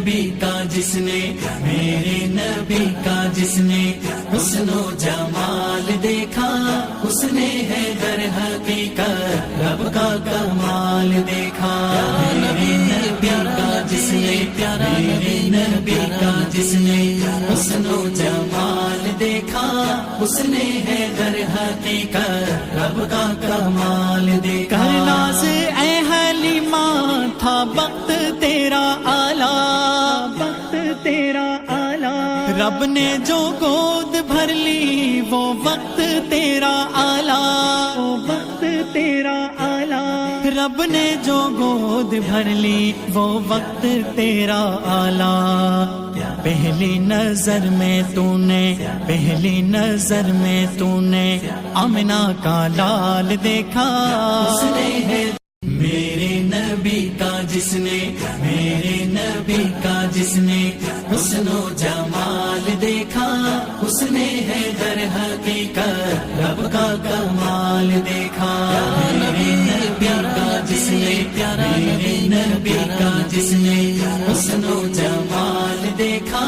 نبی کا جس نے، میرے نبی کا جس نے حسن و جمال دیکھا، اس نے ہے در حقیقت رب کا کمال دیکھا۔ میرے نبی کا جس نے، میرے نبی کا جس نے حسن و جمال دیکھا، اس نے ہے در حقیقت رب کا کمال دیکھا۔ کرنا سے اے حلیمہ تھا وقت تیرا اعلیٰ، وقت تیرا اعلیٰ، رب نے جو گود بھر لی وہ وقت تیرا اعلیٰ، وہ وقت تیرا اعلیٰ، رب نے جو گود بھر لی وہ وقت تیرا اعلیٰ۔ پہلی نظر میں تو نے، پہلی نظر میں تو نے آمنہ کا لال دیکھا، اس نے ہے میرے نبی کا جس نے، میرے نبی کا جس نے حسن و جمال دیکھا، اس نے ہے در حقیقت رب کا کمال دیکھا۔ میرے نبی کا جس نے، میرے نبی کا جس نے حسن و جمال دیکھا،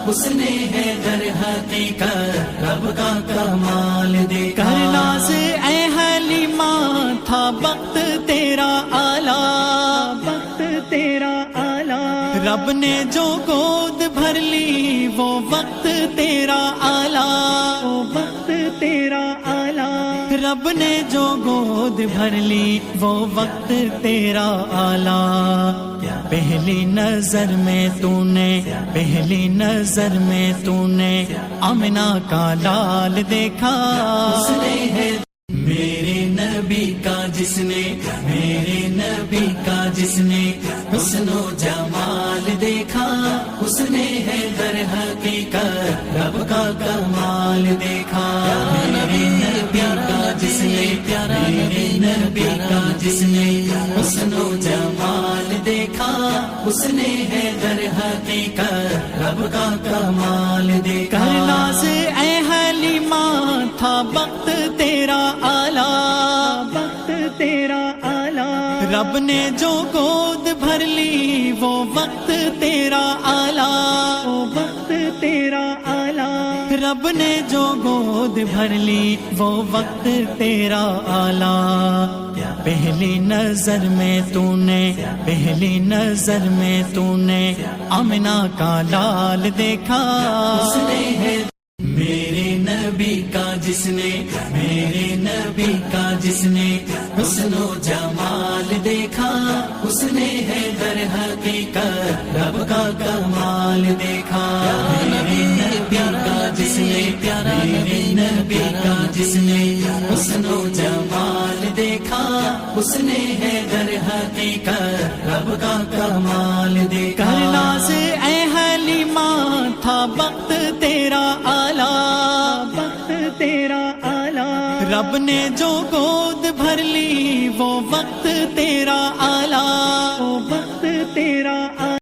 اس نے ہے در حقیقت رب کا کمال دیکھا۔ کرنا سے اے حلیمہ تھا وقت تیرا اعلیٰ، وقت تیرا اعلیٰ، رب نے جو گود بھر لی وہ وقت تیرا اعلیٰ، وہ وقت تیرا اعلیٰ، رب نے جو گود بھر لی وہ وقت تیرا اعلیٰ۔ پہلی نظر میں تو نے، پہلی نظر میں تو نے آمنہ کا لال دیکھا، اس نے ہے میرے نبی کا جس نے، میرے نبی کا جس نے حسن و جمال دیکھا، اس نے ہے در حقیقت رب کا کمال دیکھا۔ میرے نبی کا جس نے، میرے نبی کا جس نے حسن و جمال دیکھا، اس نے ہے در حقیقت رب کا کمال دیکھا۔ کرنا سے اے حلیمہ تھا وقت تیرا اعلیٰ، وقت تیرا اعلیٰ، رب نے جو گود بھر لی وہ وقت تیرا اعلیٰ، وہ وقت تیرا اعلیٰ، رب نے جو گود بھر لی وہ وقت تیرا اعلیٰ۔ پہلی نظر میں تو نے، پہلی نظر میں تو نے آمنہ کا لال دیکھا، اس نے ہے میرے نبی کا جس نے، میرے نبی کا جس نے حسن و جمال دیکھا، اس نے ہے در حقیقت رب کا کمال دیکھا۔ میرے نبی کا جس نے، میرے نبی کا جس نے حسن و جمال دیکھا، اس نے ہے در حقیقت رب کا کمال دیکھا۔ کرنا سے اے حلیمہ تھا وقت تیرا اعلیٰ، وقت تیرا اعلیٰ، رب نے جو گود بھر لی وہ وقت تیرا اعلیٰ، وہ وقت تیرا